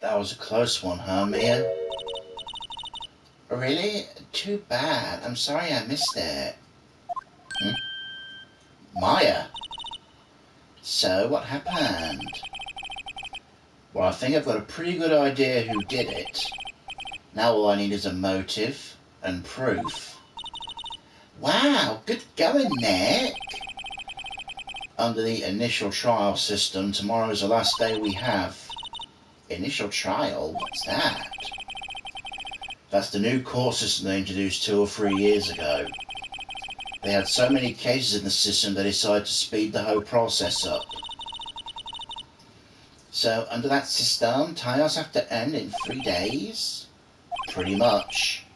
That was a close one, huh, Mia? Really? Too bad. I'm sorry I missed it. Hmm? Maya? So, what happened? Well, I think I've got a pretty good idea who did it. Now all I need is a motive and proof. Wow, good going, Nick. Under the initial trial system, tomorrow is the last day we have. Initial trial? What's that? That's the new court system they introduced 2 or 3 years ago. They had so many cases in the system they decided to speed the whole process up. So, under that system, trials have to end in 3 days? Pretty much.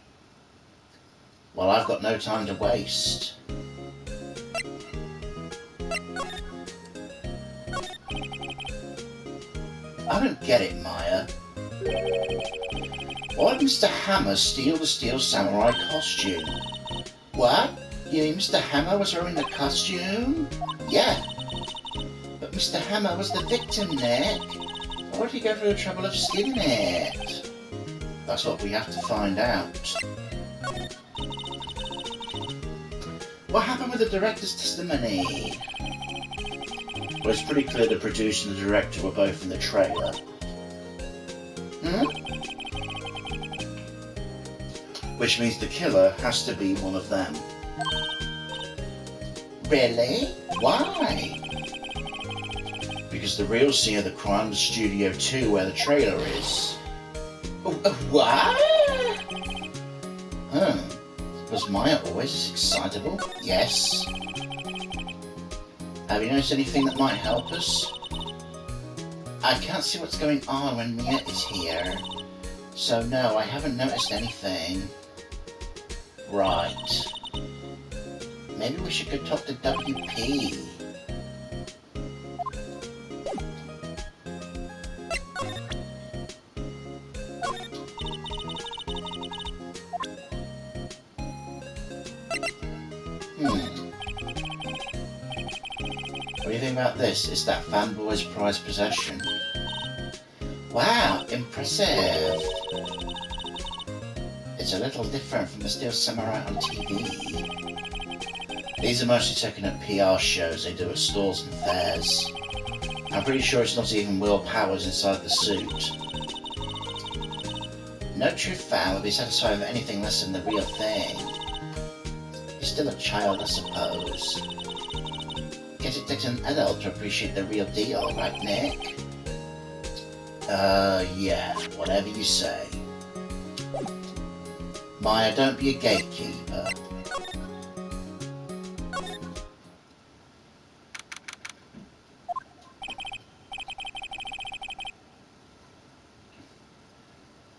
Well, I've got no time to waste. I don't get it, Maya. Why did Mr. Hammer steal the Steel Samurai costume? What? You mean Mr. Hammer was wearing the costume? Yeah. But Mr. Hammer was the victim, Nick. Why did he go through the trouble of stealing it? That's what we have to find out. What happened with the director's testimony? Well, it's pretty clear the producer and the director were both in the trailer. Which means the killer has to be one of them. Really? Why? Because the real scene of the crime is Studio 2 where the trailer is. What? Was Maya always this excitable? Yes. Have you noticed anything that might help us? I can't see what's going on when Mia is here. So no, I haven't noticed anything. Right. Maybe we should go talk to WP. What do you think about this? It's that fanboy's prized possession. Wow, impressive. It's a little different from the Steel Samurai on TV. These are mostly taken at PR shows they do at stores and fairs. I'm pretty sure it's not even Will Powers inside the suit. No true fan would be satisfied with anything less than the real thing. He's still a child, I suppose. Guess it takes an adult to appreciate the real deal, right, Nick? Yeah, whatever you say. Maya, don't be a gatekeeper.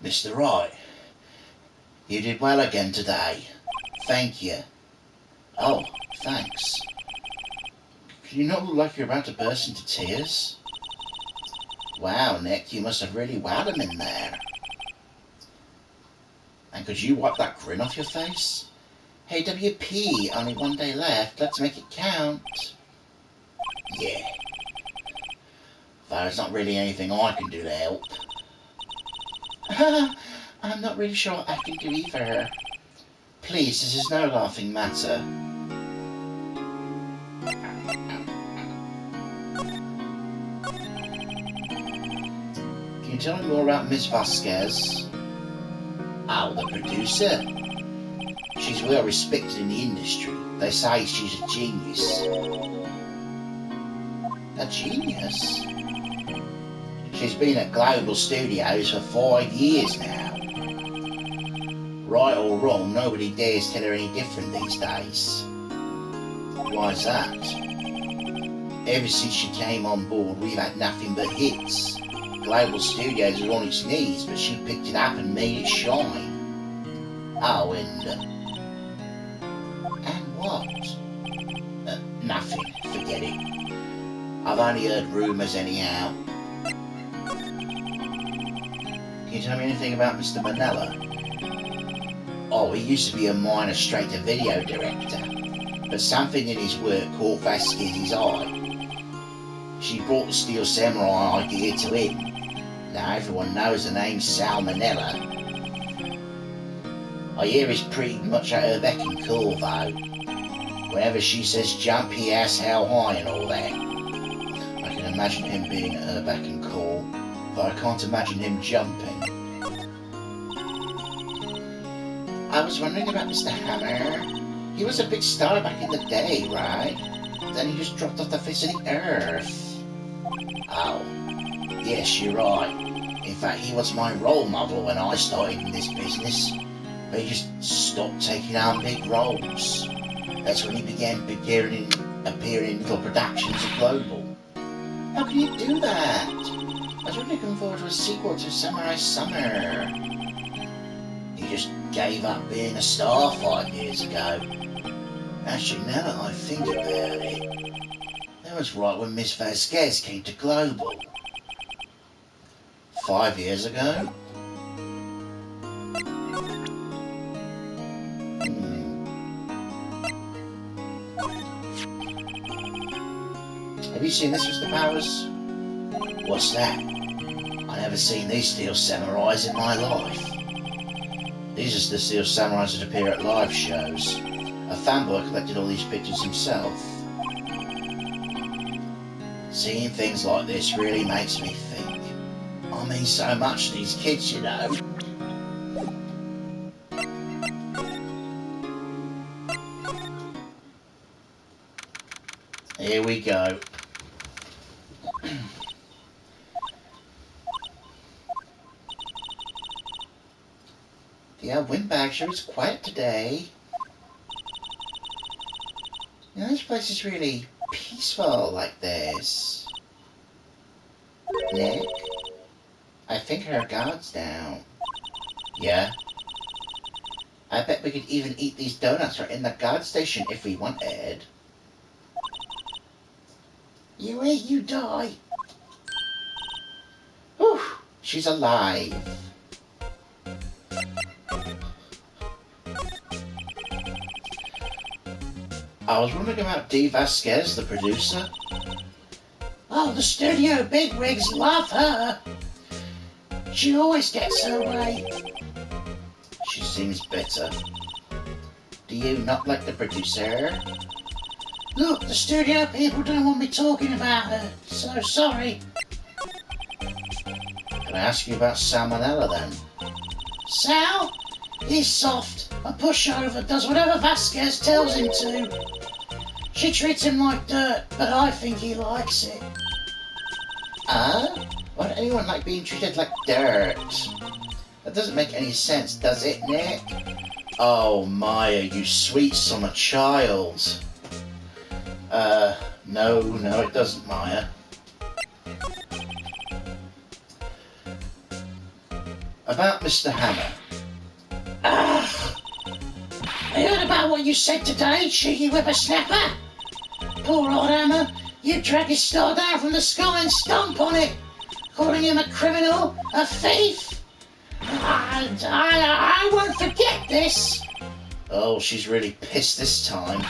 Mr. Wright, you did well again today. Thank you. Oh, thanks. You not look like you're about to burst into tears? Wow, Nick, you must have really wowed him in there. And could you wipe that grin off your face? Hey, WP, only 1 day left. Let's make it count. Yeah. There's not really anything I can do to help. I'm not really sure what I can do either. Please, this is no laughing matter. Can you tell me more about Miss Vasquez? Oh, the producer? She's well respected in the industry. They say she's a genius. A genius? She's been at Global Studios for 5 years now. Right or wrong, nobody dares tell her any different these days. Why's that? Ever since she came on board, we've had nothing but hits. Global Studios was on its knees, but she picked it up and made it shine. Oh, and what? Nothing. Forget it. I've only heard rumours anyhow. Can you tell me anything about Mr. Manella? Oh, he used to be a minor straight-to-video director, but something in his work caught Vasquez's eye. She brought the Steel Samurai idea to him. Now everyone knows the name Salmonella. I hear he's pretty much at her beck and call though. Whenever she says jump, he asks how high and all that. I can imagine him being at her beck and call, but I can't imagine him jumping. I was wondering about Mr. Hammer. He was a big star back in the day, right? Then he just dropped off the face of the earth. Oh, yes, you're right. In fact, he was my role model when I started in this business. But he just stopped taking on big roles. That's when he began appearing in little productions at Global. How can you do that? I was really looking forward to a sequel to Samurai Summer. He just gave up being a star 5 years ago. Actually, now that I think about it, that was right when Miss Vasquez came to Global. 5 years ago? Have you seen this, Mr. Powers? What's that? I never seen these steel samurais in my life. These are the steel samurais that appear at live shows. A fanboy collected all these pictures himself. Seeing things like this really makes me think. I mean so much to these kids, you know. Here we go. The windbag sure is quiet today. You know, this place is really peaceful like this. Nick? I think our guard's down. Yeah? I bet we could even eat these donuts right in the guard station if we wanted. You eat, you die. Whew, she's alive. I was wondering about Diva Vasquez, the producer. Oh, the studio bigwigs love her. She always gets her way. She seems bitter. Do you not like the producer? Look, the studio people don't want me talking about her, so sorry. Can I ask you about Salmonella then? Sal? He's soft, a pushover, does whatever Vasquez tells him to. She treats him like dirt, but I think he likes it. Why would anyone like being treated like dirt? That doesn't make any sense, does it, Nick? Oh, Maya, you sweet summer child. No, it doesn't, Maya. About Mr. Hammer. I heard about what you said today, cheeky whippersnapper. Poor old Hammer, you drag his star down from the sky and stomp on it, calling him a criminal, a thief. I won't forget this. Oh, she's really pissed this time.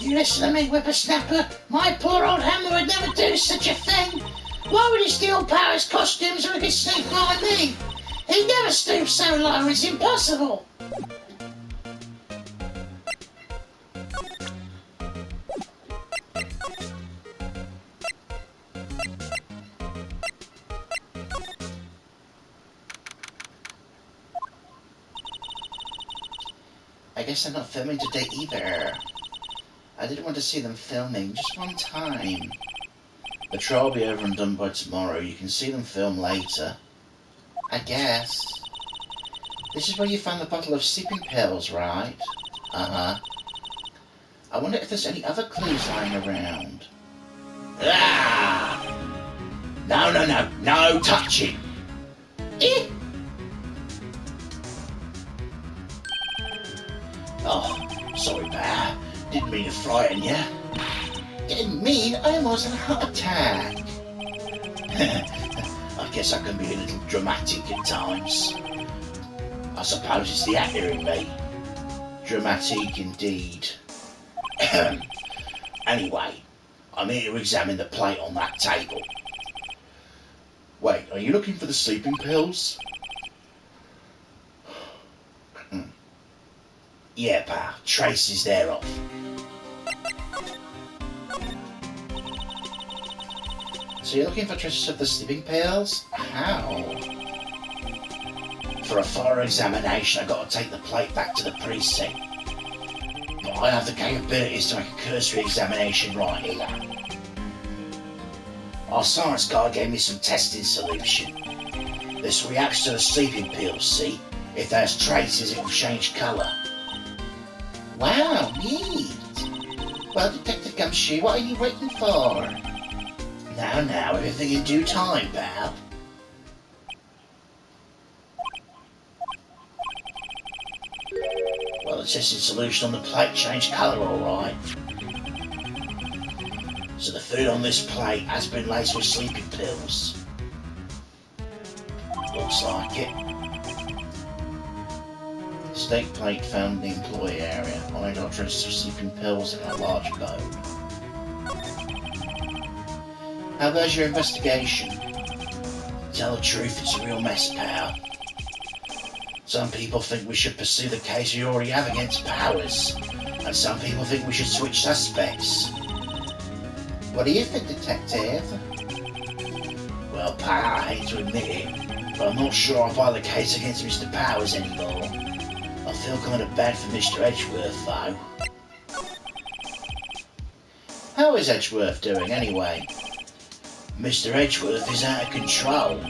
You listen to me, whippersnapper. My poor old Hammer would never do such a thing. Why would he steal Power's costumes so he could sneak by me? He'd never stoop so low, it's impossible. I guess they're not filming today either. I didn't want to see them filming, just one time. The trial will be over and done by tomorrow. You can see them film later. I guess. This is where you found the bottle of sleeping pills, right? Uh-huh. I wonder if there's any other clues lying around. Ah! No touching! Eh? Oh, sorry, Bear. Didn't mean to frighten you. Didn't mean I almost had a heart attack. I guess I can be a little dramatic at times. I suppose it's the actor in me. Dramatic indeed. Anyway, I'm here to examine the plate on that table. Wait, are you looking for the sleeping pills? Yeah, pal. Traces thereof. So you're looking for traces of the sleeping pills? How? For a thorough examination, I've got to take the plate back to the precinct. But I have the capabilities to make a cursory examination right here. Our science guy gave me some testing solution. This reacts to the sleeping pills, see? If there's traces, it will change colour. Wow, neat! Well, Detective Gumshoe, what are you waiting for? Now, everything in due time, pal. Well, the tested solution on the plate changed colour, alright. So the food on this plate has been laced with sleeping pills. Looks like it. Steak plate found in the employee area. I got traces of sleeping pills in a large bowl. How goes your investigation? To tell the truth, it's a real mess, pal. Some people think we should pursue the case we already have against Powers, and some people think we should switch suspects. What do you think, Detective? Well, pal, I hate to admit it, but I'm not sure I'll file the case against Mr. Powers anymore. I feel kind of bad for Mr. Edgeworth, though. How is Edgeworth doing, anyway? Mr. Edgeworth is out of control.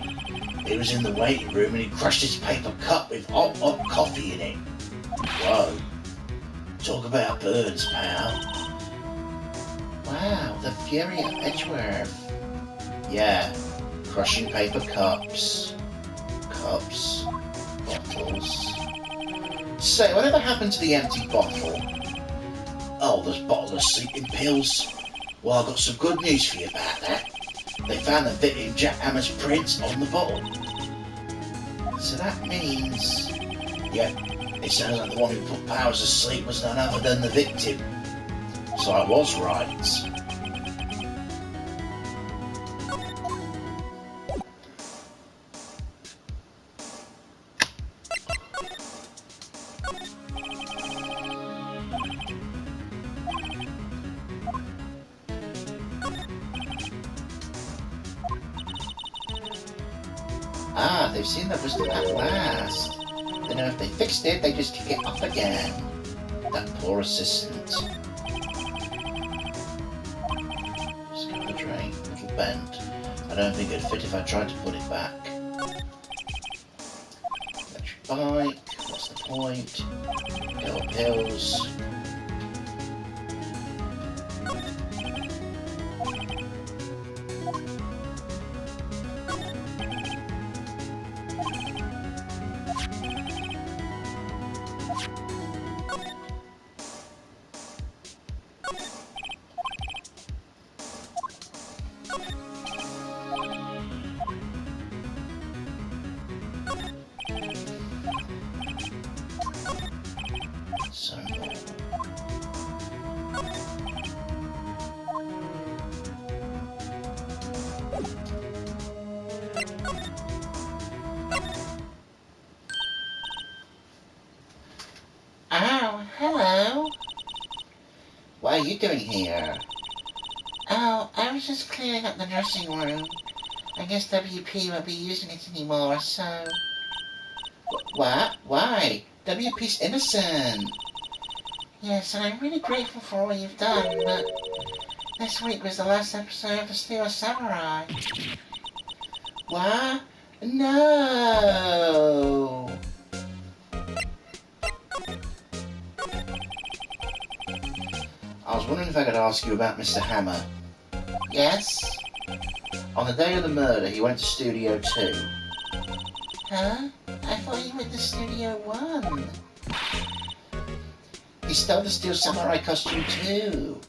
He was in the waiting room and he crushed his paper cup with hot coffee in it. Whoa. Talk about burns, pal. Wow, the fury of Edgeworth. Yeah, crushing paper cups, bottles. Say, whatever happened to the empty bottle? Oh, this bottle of sleeping pills. Well, I've got some good news for you about that. They found the victim Jack Hammer's print on the bottle. So that means... Yep, it sounds like the one who put Powers asleep was none other than the victim. So I was right. Ah, they've seen the wisdom at last. They know if they fixed it, they just kick it up again. That poor assistant. Just got the drain, a little bent. I don't think it'd fit if I tried to put it back. Electric bike, what's the point? Go up hills. Oh, hello. What are you doing here? Oh, I was just cleaning up the dressing room. I guess WP won't be using it anymore, so... What? Why? WP's innocent. Yes, and I'm really grateful for all you've done, but... This week was the last episode of The Steel Samurai. What? No! I was wondering if I could ask you about Mr. Hammer. Yes? On the day of the murder, he went to Studio 2. Huh? I thought he went to Studio 1. He stole the Steel Samurai costume too.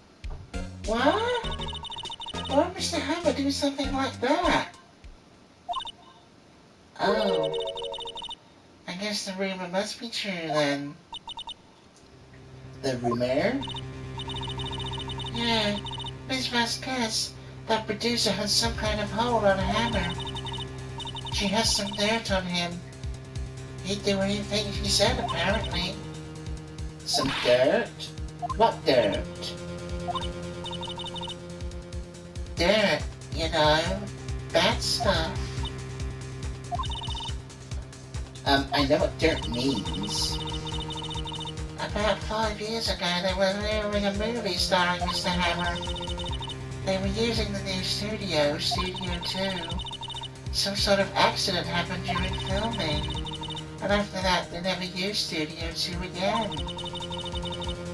What? Why would Mr. Hammer do something like that? Oh. I guess the rumor must be true then. The rumor? Yeah, Miss Vasquez, that producer had some kind of hold on Hammer. She has some dirt on him. He'd do anything she said, apparently. Some dirt? What dirt? Dirt, you know. Bad stuff. I know what dirt means. About 5 years ago, they were airing a movie starring Mr. Hammer. They were using the new studio, Studio 2. Some sort of accident happened during filming, and after that, they never used Studio 2 again.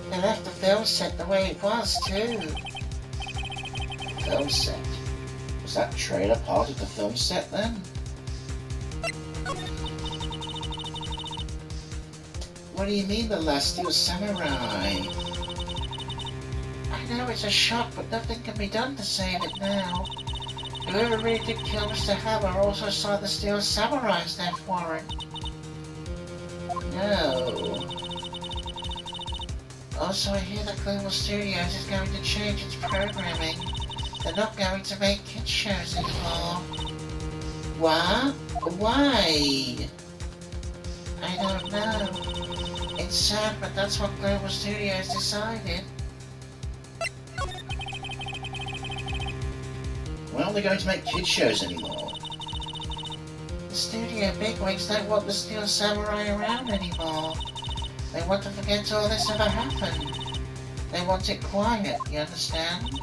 They left the film set the way it was, too. The film set? Was that trailer part of the film set, then? What do you mean, The Last Steel Samurai? I know it's a shock, but nothing can be done to save it now. Whoever really did kill Mr. Hammer also saw the Steel Samurai's death warrant. No. Also, I hear that Global Studios is going to change its programming. They're not going to make kids shows anymore. What? Why? I don't know. It's sad, but that's what Global Studios decided. Why aren't they going to make kids shows anymore? The studio bigwigs don't want the Steel Samurai around anymore. They want to forget all this ever happened. They want it quiet, you understand?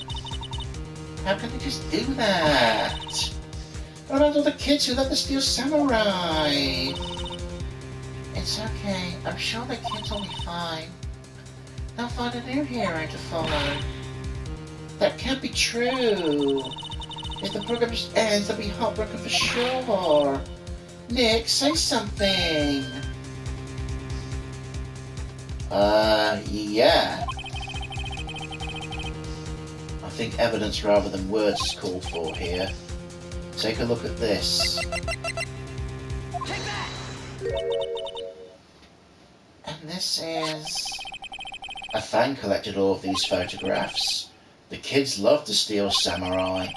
How can they just do that? What about all the kids who love the Steel Samurai? It's okay. I'm sure the kids will be fine. They'll find a new hero to follow. That can't be true. If the program just ends, they'll be heartbroken for sure. Nick, say something. Yeah. I think evidence rather than words is called for here. Take a look at this. Take that! And this is... A fan collected all of these photographs. The kids love the Steel Samurai.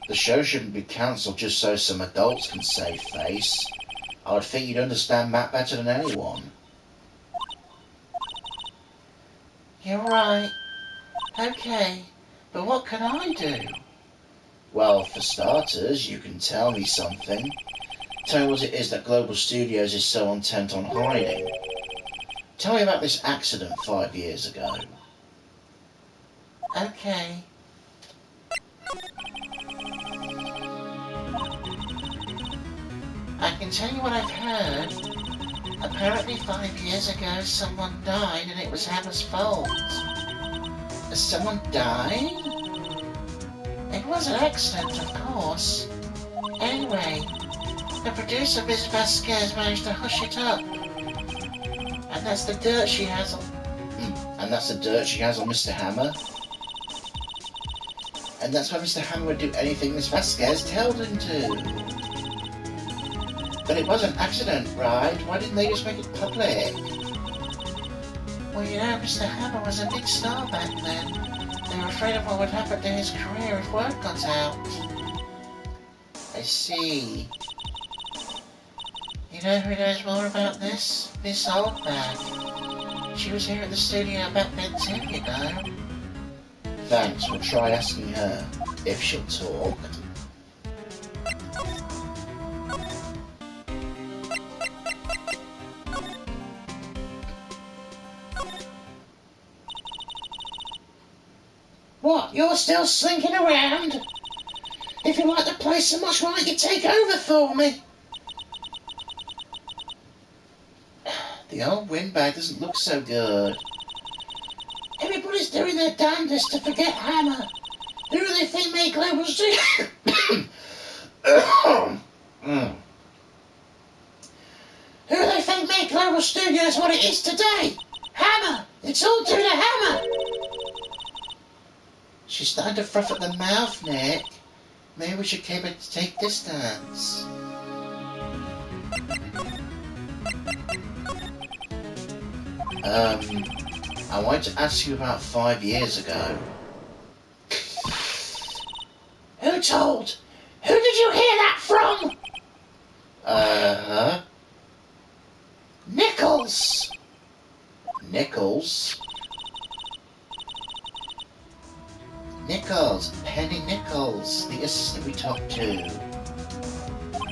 The show shouldn't be cancelled just so some adults can save face. I would think you'd understand that better than anyone. You're right. Okay, but what can I do? Well, for starters, you can tell me something. Tell me what it is that Global Studios is so intent on hiding. Tell me about this accident 5 years ago. Okay. I can tell you what I've heard. Apparently 5 years ago someone died and it was Hammer's fault. Someone died? It was an accident, of course. Anyway, the producer, Ms. Vasquez, managed to hush it up. And that's the dirt she has on... And that's the dirt she has on Mr. Hammer? And that's why Mr. Hammer would do anything Ms. Vasquez told him to. But it was an accident, right? Why didn't they just make it public? Well, you know, Mr. Hammer was a big star back then. They were afraid of what would happen to his career if word got out. I see. You know who knows more about this? Miss Oldbag. She was here at the studio back then too, you know. Thanks, we'll try asking her, if she'll talk. What, you're still slinking around? If you like the place so much, why don't you take over for me? The old windbag doesn't look so good. Everybody's doing their damnedest to forget Hammer. Who do they think made Global Studios? Who do they think made Global Studios what it is today? Hammer! It's all due to Hammer! She's starting to froth at the mouth, Nick. Maybe we should keep it to take distance. I wanted to ask you about 5 years ago. Who told? Who did you hear that from? Nichols! Nichols? Nichols, Penny Nichols, the assistant we talked to.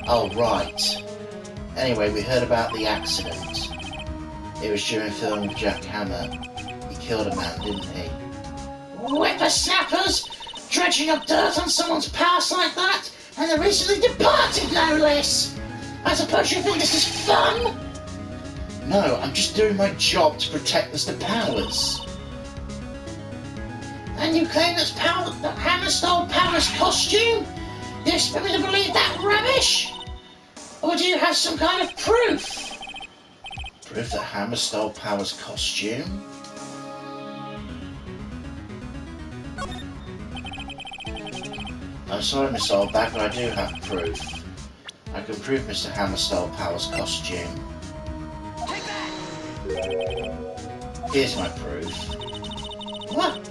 Oh, right. Anyway, we heard about the accident. It was during filming with Jack Hammer. He killed a man, didn't he? Whippersnappers! Dredging up dirt on someone's past like that? And the recently departed, no less! I suppose you think this is fun? No, I'm just doing my job to protect Mr. Powers. And you claim that Hammer stole Powers' costume? You expect me to believe that rubbish? Or do you have some kind of proof? Proof that Hammer stole Powers' costume? I'm sorry, Miss Oldback, but I do have proof. I can prove Mr. Hammer stole Powers' costume. Take that! Here's my proof. What?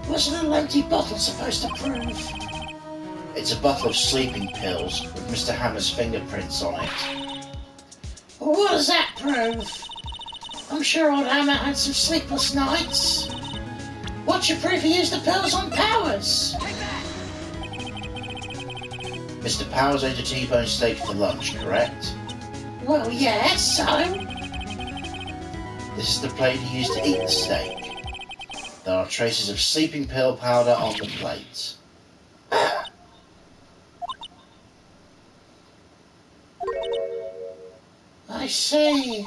What's a little empty bottle supposed to prove? It's a bottle of sleeping pills with Mr. Hammer's fingerprints on it. Well, what does that prove? I'm sure old Hammer had some sleepless nights. What's your proof he used the pills on Powers? Take that! Mr. Powers ate a T-bone steak for lunch, correct? Well, yes, so? This is the plate he used to eat the steak. There are traces of sleeping pill powder on the plate. I see.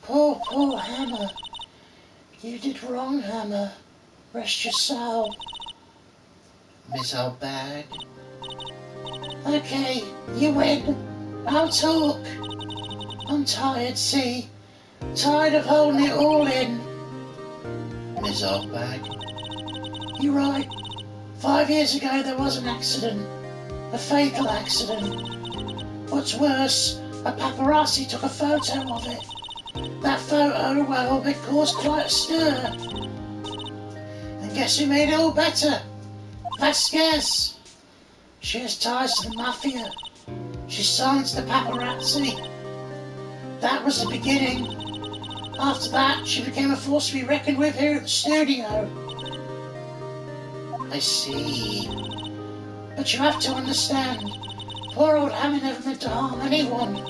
Poor Hammer. You did wrong, Hammer. Rest your soul. Miss Oldbag. Okay, you win. I'll talk. I'm tired, see? Tired of holding it all in. Miss Oldbag. You're right. 5 years ago there was an accident. A fatal accident. What's worse, a paparazzi took a photo of it. That photo, well, it caused quite a stir. And guess who made it all better? Vasquez. She has ties to the mafia. She silenced the paparazzi. That was the beginning. After that, she became a force to be reckoned with here at the studio. I see. But you have to understand, poor old Hammer never meant to harm anyone.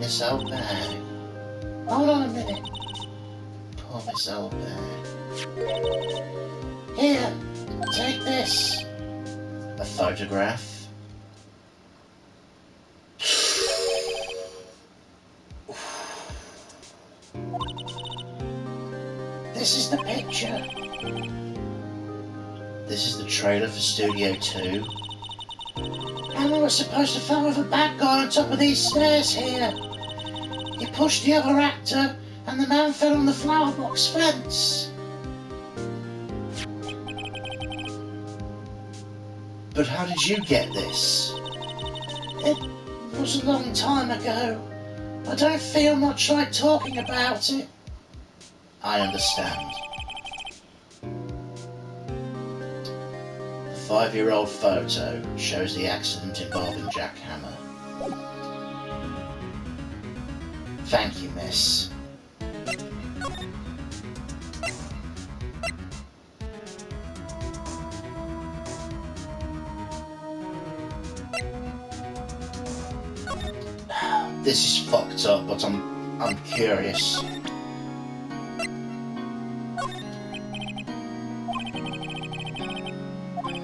Miss Oldbag. Hold on a minute. Poor Miss Oldbag. Here, take this. A photograph. This is the picture. This is the trailer for Studio 2. Hammer was supposed to film with a bad guy on top of these stairs here. He pushed the other actor and the man fell on the flower box fence. But how did you get this? It was a long time ago. I don't feel much like talking about it. I understand. The 5-year-old photo shows the accident involving Jack Hammer. Thank you, miss. This is fucked up, but I'm curious.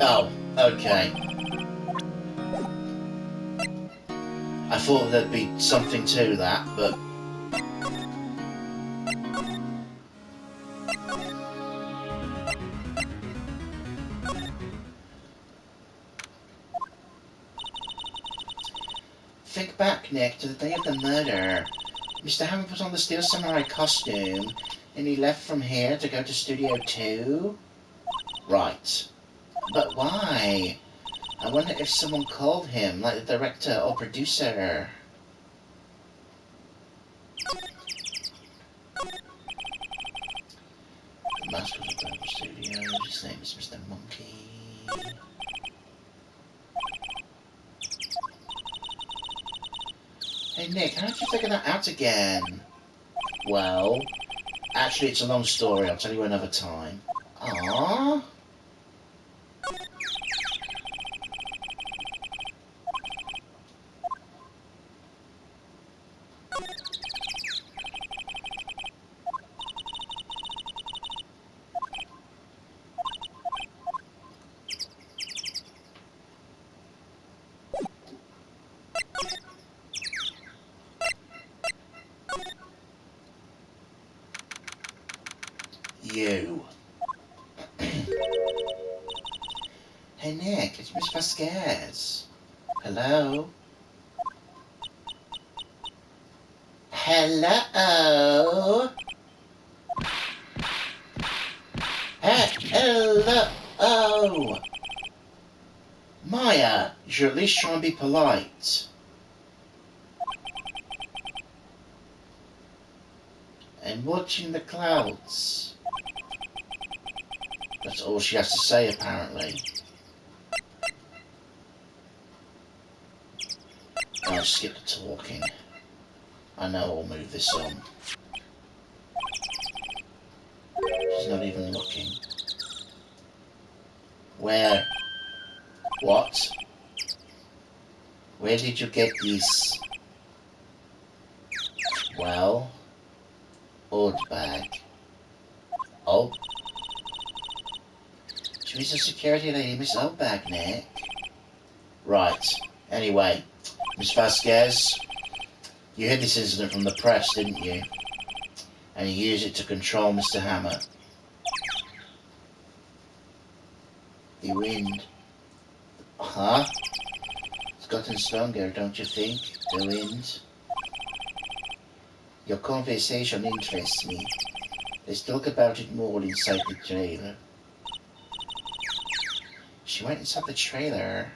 Oh, okay. I thought there'd be something to that, but... Think back, Nick, to the day of the murder. Mr. Hammer put on the Steel Samurai costume, and he left from here to go to Studio 2? Right. But why? I wonder if someone called him, like the director or producer. The master of the Global Studios, his name is Mr. Monkey. Hey Nick, how did you figure that out again? Well, actually it's a long story, I'll tell you another time. Aww. You. Hey Nick, it's Miss Vasquez. Hello? Hello? Hello? Maya, you should at least try and be polite. I'm watching the clouds. That's all she has to say, apparently. I'll skip the talking. I know I'll move this on. She's not even looking. Where? What? Where did you get this? Well, old bag. Oh. She's a security lady, Miss Oldbag, Nick. Right. Anyway, Miss Vasquez, you heard this incident from the press, didn't you? And you used it to control Mr. Hammer. The wind. Huh? It's gotten stronger, don't you think? The wind. Your conversation interests me. Let's talk about it more inside the trailer. She went inside the trailer.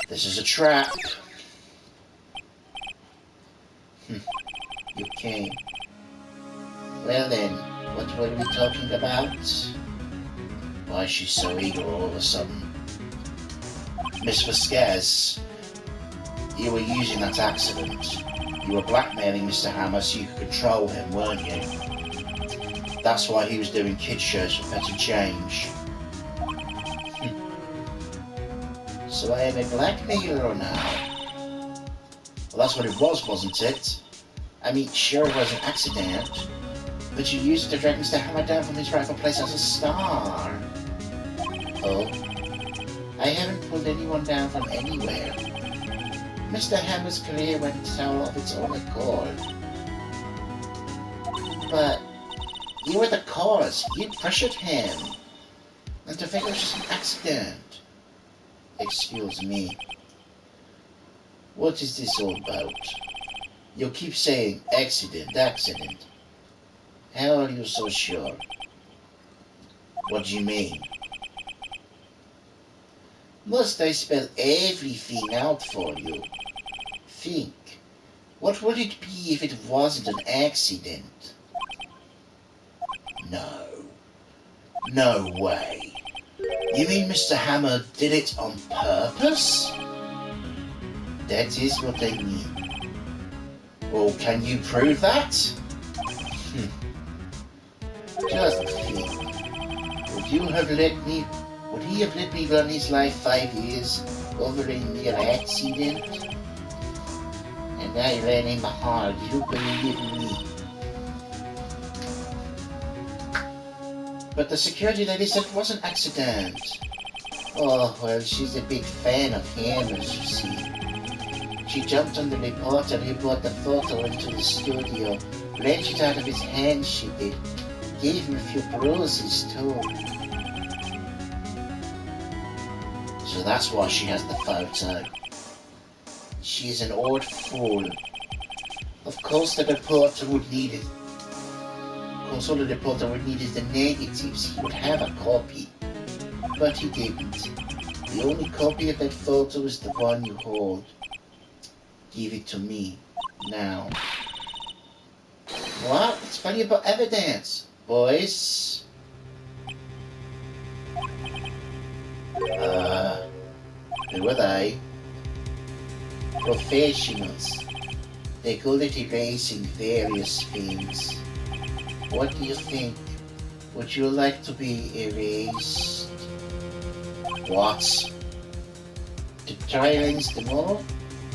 This is a trap. You came. Well then, what were we talking about? Why is she so eager all of a sudden? Miss Vasquez, you were using that accident. You were blackmailing Mr. Hammer so you could control him, weren't you? That's why he was doing kid shows for Petty Change. So I am a blackmailer now. Well, that's what it was, wasn't it? I mean, sure it was an accident, but you used it to drag Mr. Hammer down from his rightful place as a star. Oh, I haven't pulled anyone down from anywhere. Mr. Hammer's career went down of its own accord. But you were the cause. You pressured him. And to think it was just an accident. Excuse me. What is this all about? You keep saying accident, accident. How are you so sure? What do you mean? Must I spell everything out for you? Think. What would it be if it wasn't an accident? No. No way. You mean Mr. Hammer did it on purpose? That is what I mean. Well, can you prove that? Just think. Would he have let me run his life 5 years over a mere accident? And I ran him hard, you believe me. But the security lady said it was an accident. Oh, well, she's a big fan of Hammers, you see. She jumped on the reporter who brought the photo into the studio, wrenched it out of his hand, she did. Gave him a few bruises, too. So that's why she has the photo. She's an old fool. Of course the reporter would need it. Of course all the reporter would need is the negatives. He would have a copy. But he didn't. The only copy of that photo is the one you hold. Give it to me. Now. What? It's funny about evidence. Boys? Who are they? Professionals. They're good at erasing various things. What do you think? Would you like to be erased? What? The trial ends tomorrow?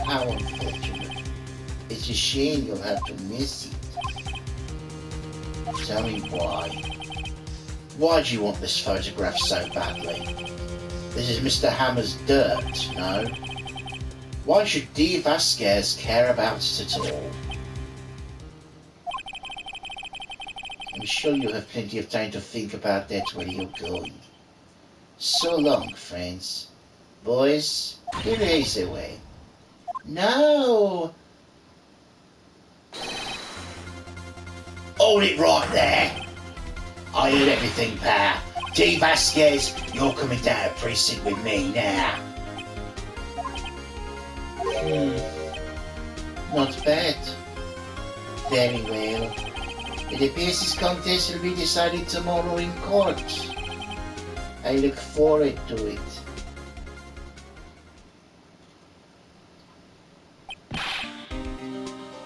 How unfortunate. It's a shame you'll have to miss it. Tell me why. Why do you want this photograph so badly? This is Mr. Hammer's dirt, no? Why should Diva care about it at all? I'm sure you have plenty of time to think about that where you're going. So long, friends. Boys, erase away. No! Hold it right there! I heard everything, pal. D. Vasquez, you're coming down to precinct with me now. Not bad. Very well. It appears this contest will be decided tomorrow in court. I look forward to it.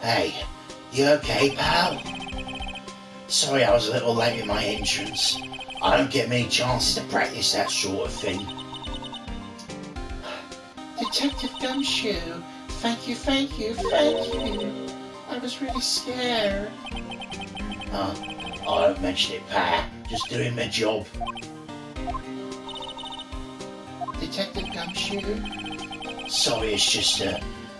Hey, you okay, pal? Sorry I was a little late in my entrance. I don't get many chances to practice that sort of thing. Detective Gumshoe, thank you. I was really scared. I don't mention it, Pat. Just doing my job. Detective Gumshoe? Sorry, it's just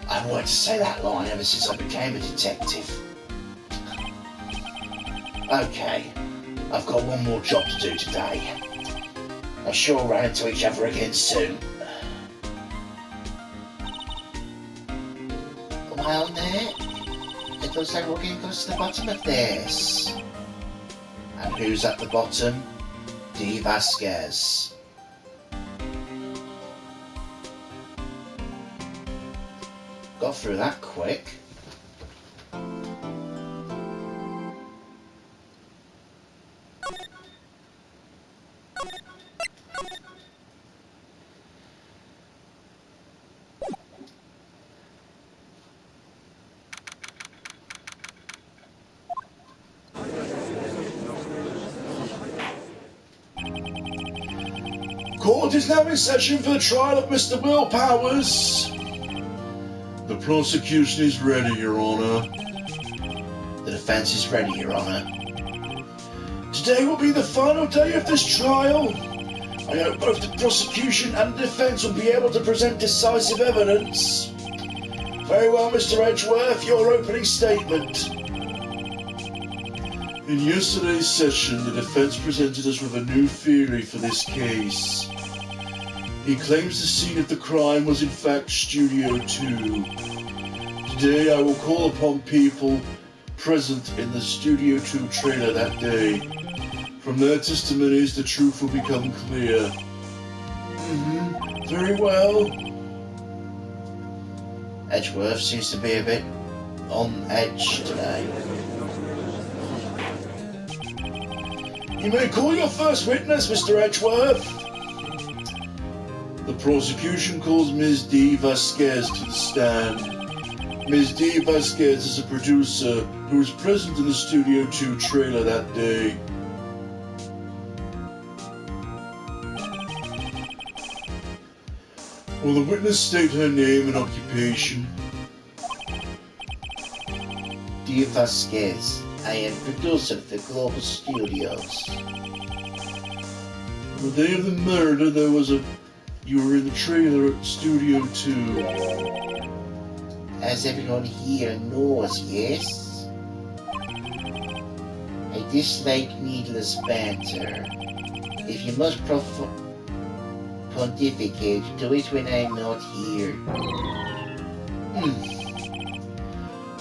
I've wanted to say that line ever since I became a detective. Okay, I've got one more job to do today. I'm sure we'll run into each other again soon. Well, Nick, it looks like we're getting close to the bottom of this. And who's at the bottom? D. Vasquez. Got through that quick. Court is now in session for the trial of Mr. Will Powers. The prosecution is ready, Your Honor. The defense is ready, Your Honor. Today will be the final day of this trial. I hope both the prosecution and the defense will be able to present decisive evidence. Very well, Mr. Edgeworth, your opening statement. In yesterday's session, the defense presented us with a new theory for this case. He claims the scene of the crime was in fact Studio 2. Today I will call upon people present in the Studio 2 trailer that day. From their testimonies, the truth will become clear. Very well. Edgeworth seems to be a bit on edge today. You may call your first witness, Mr. Edgeworth. The prosecution calls Ms. D. Vasquez to the stand. Ms. D. Vasquez is a producer who was present in the Studio 2 trailer that day. Will the witness state her name and occupation? D. Vasquez. I am producer of the Global Studios. On the day of the murder, you were in the trailer at Studio 2. As everyone here knows, yes? I dislike needless banter. If you must pontificate, do it when I'm not here.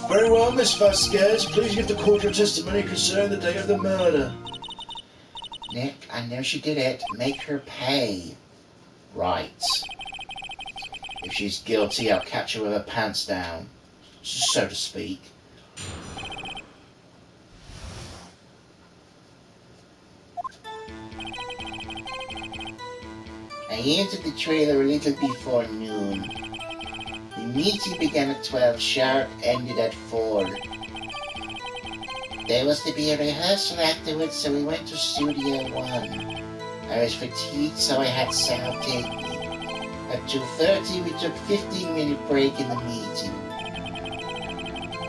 Very well, Miss Vasquez. Please give the court your testimony concerning the day of the murder. Nick, I know she did it. Make her pay. Right. If she's guilty, I'll catch her with her pants down, so to speak. I entered the trailer a little before noon. The meeting began at 12 sharp, ended at 4. There was to be a rehearsal afterwards, so we went to Studio 1. I was fatigued, so I had Sal take me. At 2:30, we took a 15-minute break in the meeting.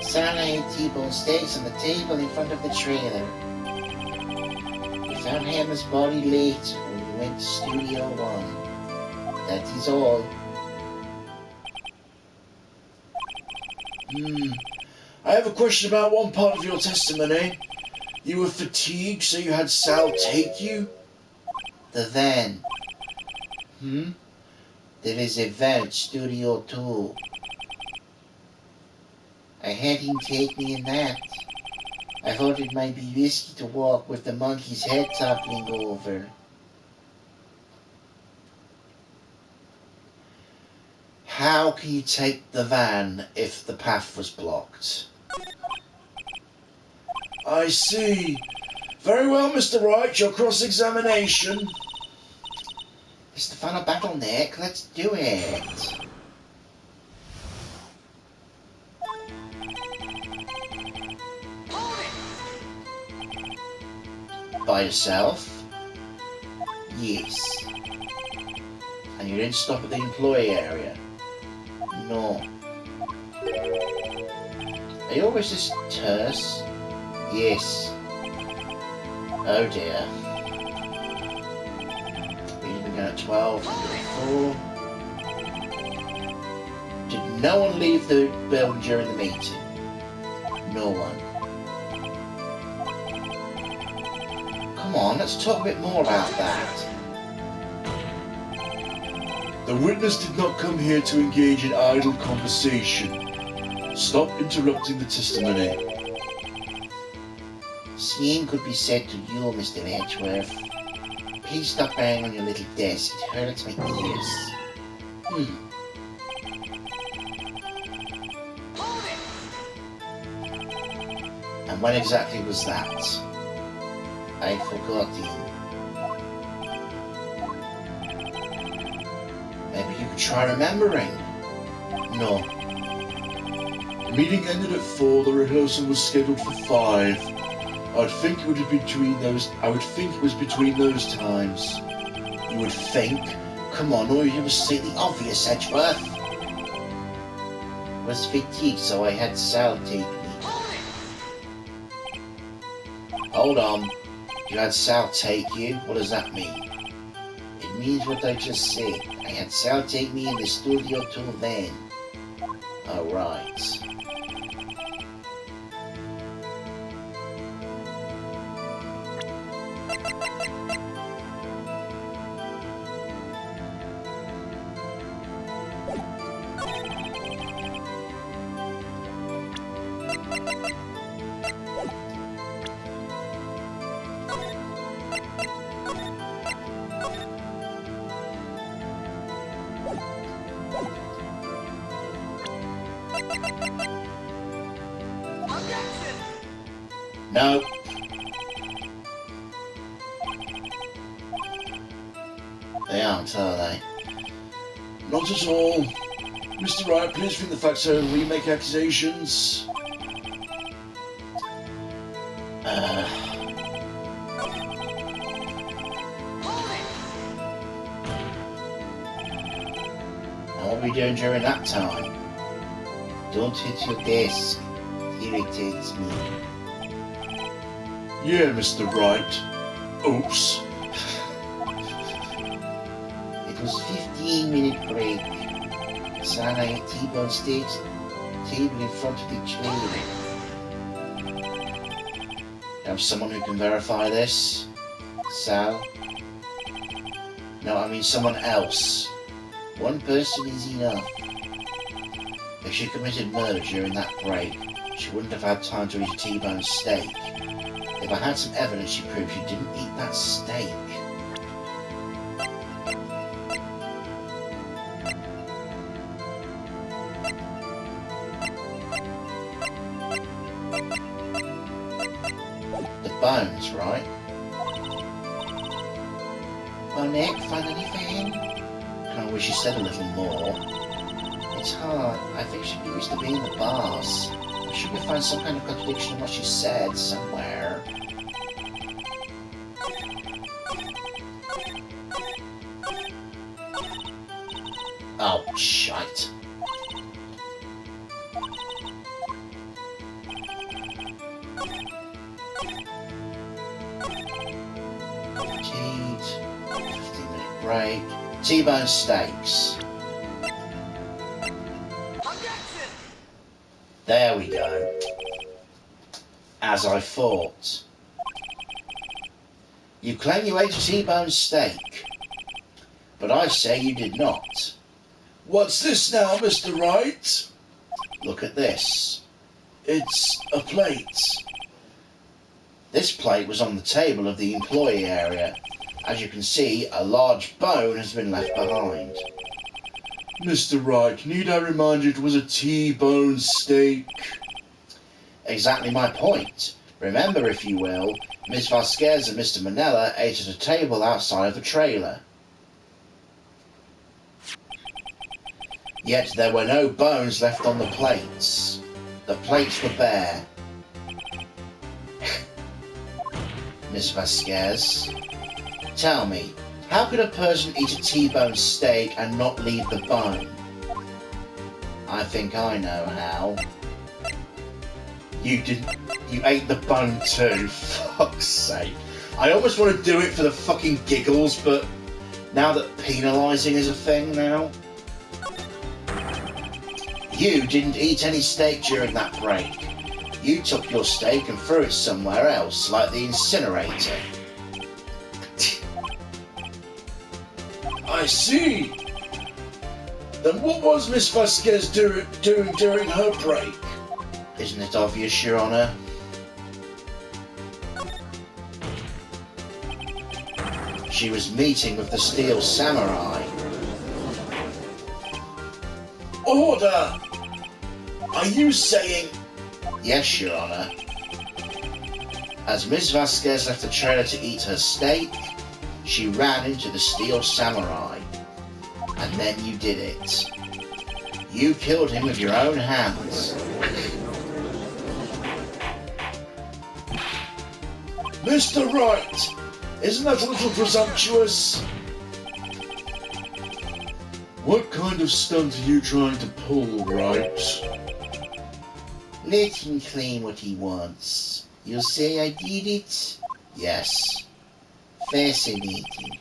Sal and I ate T-bone steaks on the table in front of the trailer. We found Hammer's body late when we went to Studio 1. That is all. I have a question about one part of your testimony. You were fatigued, so you had Sal take you? The van. There is a van at Studio 2. I had him take me in that. I thought it might be risky to walk with the monkey's head toppling over. How can you take the van if the path was blocked? I see. Very well, Mr. Wright, your cross-examination. It's the final battle, Nick. Let's do it. By yourself? Yes. And you didn't stop at the employee area? No. Are you always this terse? Yes. Oh dear. We began at 12, 4. Did no one leave the building during the meeting? No one. Come on, let's talk a bit more about that. The witness did not come here to engage in idle conversation. Stop interrupting the testimony. Same could be said to you, Mr. Edgeworth. Please stop banging on your little desk. It hurts my ears. And when exactly was that? I forgot him. Maybe you could try remembering. No. The meeting ended at 4. The rehearsal was scheduled for 5. I would think it was between those times. You would think? Come on, all you did was state the obvious, Edgeworth. I was fatigued, so I had Sal take me. Hold on. You had Sal take you? What does that mean? It means what I just said. I had Sal take me in the Studio 2 van. Alright. No. They aren't, are they? Not at all. Mr. Wright, please bring the facts home. Will you make accusations? And what are we doing during that time? Don't hit your desk. It irritates me. Yeah, Mr. Wright. Oops. It was a 15-minute break. Sal and I ate T-bone steaks, table in front of the trailer. You have someone who can verify this? Sal? No, I mean someone else. One person is enough. If she committed murder during that break, she wouldn't have had time to eat a T-bone steak. If I had some evidence, she proved she didn't eat that steak. The bones, right? Well, Nick, find anything? I wish you said a little more. It's hard. I think she'd be used to being the boss. I'm sure you'll find some kind of contradiction in what she said somewhere. Oh, shite. Indeed. 15-minute break. T-bone steaks. Objection! There we go. As I thought. You claim you ate a T-bone steak, but I say you did not. What's this now, Mr. Wright? Look at this. It's a plate. This plate was on the table of the employee area. As you can see, a large bone has been left behind. Mr. Wright, need I remind you it was a T-bone steak? Exactly my point. Remember, if you will, Miss Vasquez and Mr. Manella ate at a table outside of the trailer. Yet there were no bones left on the plates. The plates were bare. Miss Vasquez, tell me, how could a person eat a T-bone steak and not leave the bone? I think I know how. You ate the bone too, fuck's sake. I almost want to do it for the fucking giggles, but now that penalising is a thing now. You didn't eat any steak during that break. You took your steak and threw it somewhere else, like the incinerator. I see. Then what was Miss Vasquez doing during her break? Isn't it obvious, Your Honour? She was meeting with the Steel Samurai. Order! Are you saying... Yes, Your Honour. As Ms. Vasquez left the trailer to eat her steak, she ran into the Steel Samurai. And then you did it. You killed him with your own hands. Mr. Wright, isn't that a little presumptuous? What kind of stunt are you trying to pull, Wright? Let him claim what he wants. You'll say I did it? Yes. Fascinating.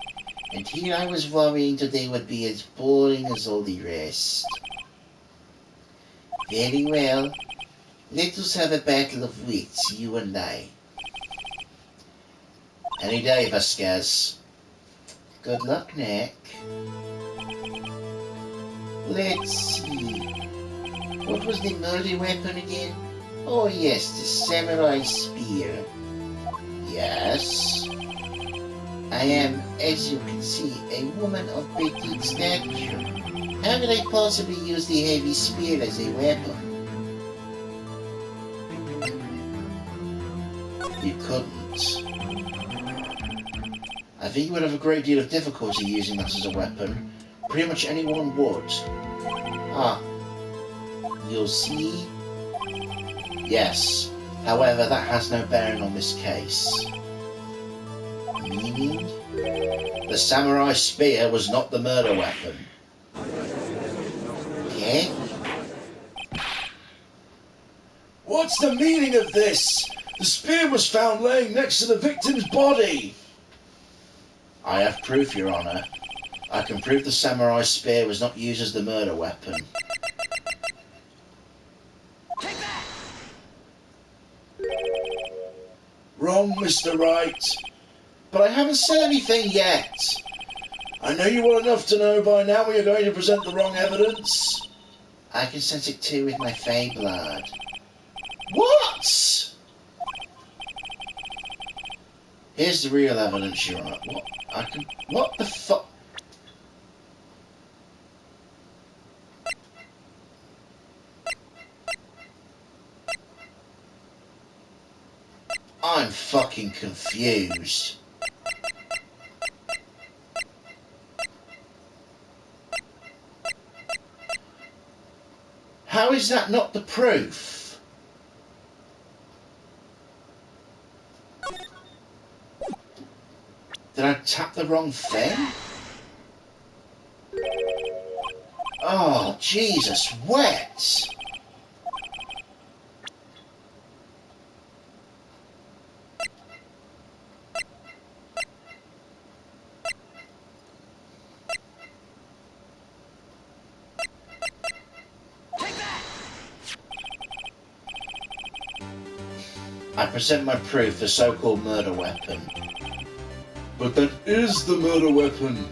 And here I was worrying today would be as boring as all the rest. Very well. Let us have a battle of wits, you and I. Any day, Vasquez. Good luck, Nick. Let's see. What was the murder weapon again? Oh yes, the samurai spear. Yes. I am, as you can see, a woman of petite stature. How could I possibly use the heavy spear as a weapon? You couldn't. I think you would have a great deal of difficulty using that as a weapon. Pretty much anyone would. Ah. You'll see? Yes. However, that has no bearing on this case. Meaning? The samurai spear was not the murder weapon. Okay? What's the meaning of this? The spear was found laying next to the victim's body. I have proof, Your Honour. I can prove the samurai spear was not used as the murder weapon. Take that! Wrong, Mr. Wright. But I haven't said anything yet. I know you well enough to know by now when you're going to present the wrong evidence. I can sense it too with my fey blood. What? Here's the real evidence, Your Honour. What the fuck? I'm fucking confused. How is that not the proof? Did I tap the wrong thing? Oh, Jesus, wet! I present my proof, the so-called murder weapon. But that is the murder weapon.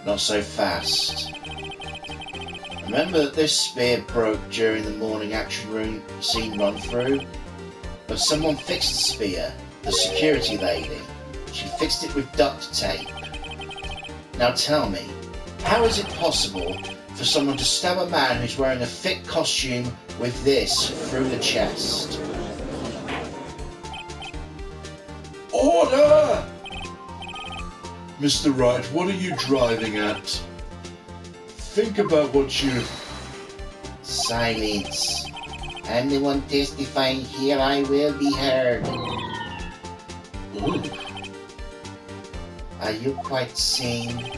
Not so fast. Remember that this spear broke during the morning action scene run-through? But someone fixed the spear, the security lady. She fixed it with duct tape. Now tell me, how is it possible for someone to stab a man who's wearing a thick costume with this through the chest? Order! Mr. Wright, what are you driving at? Think about what you... Silence. I'm the one testifying here. I will be heard. Ooh. Are you quite sane?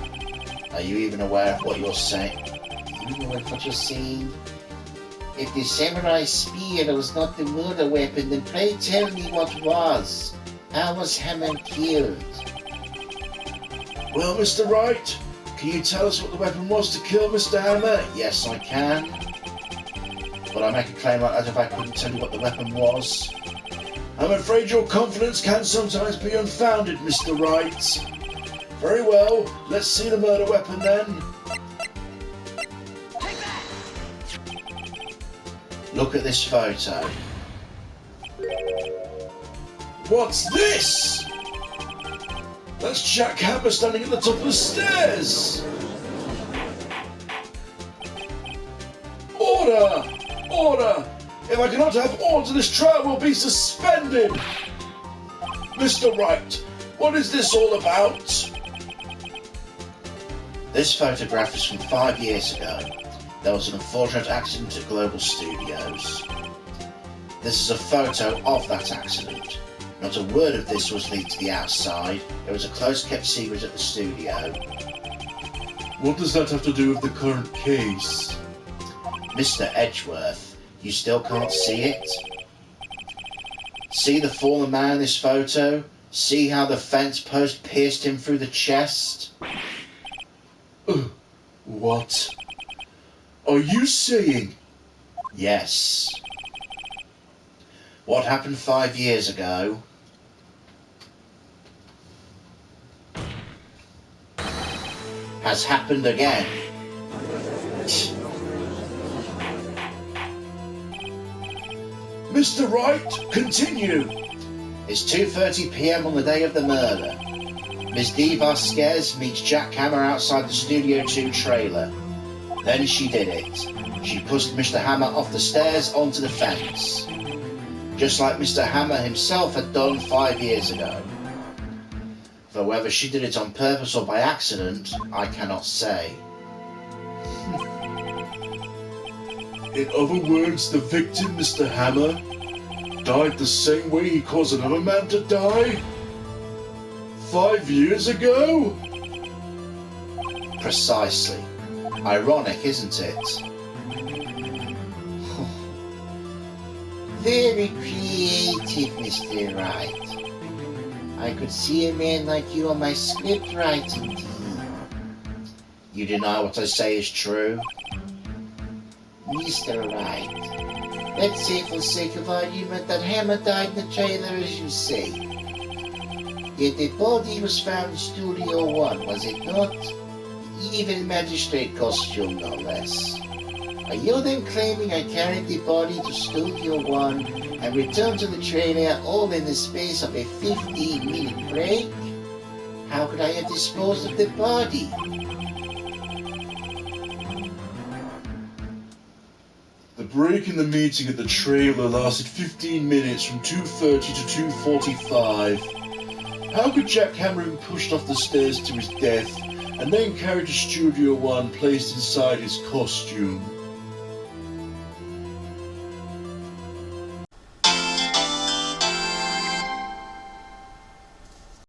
Are you even aware of what you're saying? Do you know what you're saying? If the samurai spear was not the murder weapon, then pray tell me what was. How was Hammer killed? Well, Mr. Wright, can you tell us what the weapon was to kill Mr. Hammer? Yes, I can. But I make a claim like that if I couldn't tell you what the weapon was. I'm afraid your confidence can sometimes be unfounded, Mr. Wright. Very well, let's see the murder weapon then. Take that! Look at this photo. What's this? That's Jack Hammer standing at the top of the stairs. Order! Order! If I cannot have order, this trial will be suspended. Mr. Wright, what is this all about? This photograph is from 5 years ago. There was an unfortunate accident at Global Studios. This is a photo of that accident. Not a word of this was leaked to the outside. It was a close-kept secret at the studio. What does that have to do with the current case? Mr. Edgeworth, you still can't see it? See the fallen man in this photo? See how the fence post pierced him through the chest? What? Are you saying? Yes. What happened 5 years ago has happened again. Mr. Wright, continue. It's 2:30 p.m. on the day of the murder. Miss Diva Vasquez meets Jack Hammer outside the Studio 2 trailer. Then she did it. She pushed Mr. Hammer off the stairs onto the fence. Just like Mr. Hammer himself had done 5 years ago. Though whether she did it on purpose or by accident, I cannot say. In other words, the victim, Mr. Hammer, died the same way he caused another man to die? 5 years ago? Precisely. Ironic, isn't it? Very creative, Mr. Wright. I could see a man like you on my script writing team. You deny what I say is true? Mr. Wright, let's say for the sake of argument that Hammer died in the trailer as you say. Yet the body was found in Studio 1, was it not? Even magistrate costume, no less. Are you then claiming I carried the body to Studio 1 and returned to the trailer all in the space of a 15-minute break? How could I have disposed of the body? The break in the meeting at the trailer lasted 15 minutes from 2:30 to 2:45. How could Jack Hammer have been pushed off the stairs to his death and then carried to Studio 1 placed inside his costume?